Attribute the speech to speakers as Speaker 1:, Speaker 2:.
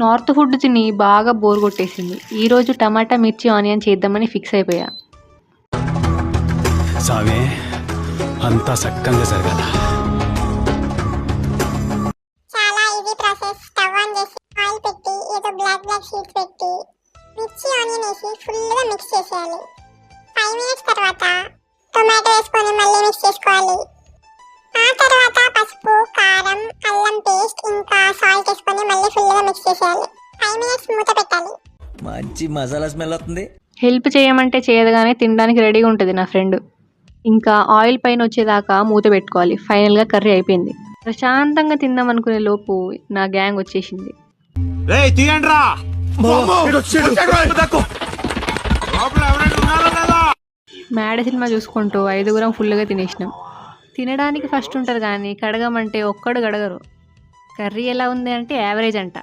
Speaker 1: North food తిని బాగా bore కొట్టేసింది. ఈరోజు టమాటా మిర్చి ఆనియన్ చేద్దామని ఫిక్స్ అయిపోయా.
Speaker 2: సామే అంతా సక్కంగా జరగాల.
Speaker 3: చాలా ఈజీ ప్రాసెస్. స్టవ్ ఆన్ చేసి ఆయిల్ పెట్టి ఏదో బ్లాక్ షీట్స్ పెట్టి మిర్చి ఆనియన్ వేసి ఫుల్గా మిక్స్ చేసేయాలి. 5 మినిట్స్ తర్వాత టొమాటో వేసుకొని మళ్ళీ మిక్స్ చేసుకోవాలి. ఆ తర్వాత పసుపు, కారం, అల్లం పేస్ట్ ఇంకా సాల్ట్ వేసుకొని మళ్ళీ ఫుల్గా మిక్స్ చేసేయాలి. 5 మినిట్స్ మూత పెట్టాలి.
Speaker 4: మంచి మసాలా స్మెల్ వస్తుంది.
Speaker 1: హెల్ప్ చేయమంటే చేయదుగానే తినడానికి రెడీగా ఉంటుంది నా ఫ్రెండ్. ఇంకా ఆయిల్ పైన వచ్చేదాకా మూత పెట్టుకోవాలి. ఫైనల్గా కర్రీ అయిపోయింది. ప్రశాంతంగా తిందాం అనుకునే లోపు నా గ్యాంగ్ వచ్చేసింది. మేడ సినిమా చూసుకుంటూ 5గురం ఫుల్గా తినేసినాం. తినడానికి ఫస్ట్ ఉంటారు కానీ కడగమంటే ఒక్కడు కడగరు. కర్రీ ఎలా ఉంది అంటే యావరేజ్ అంట.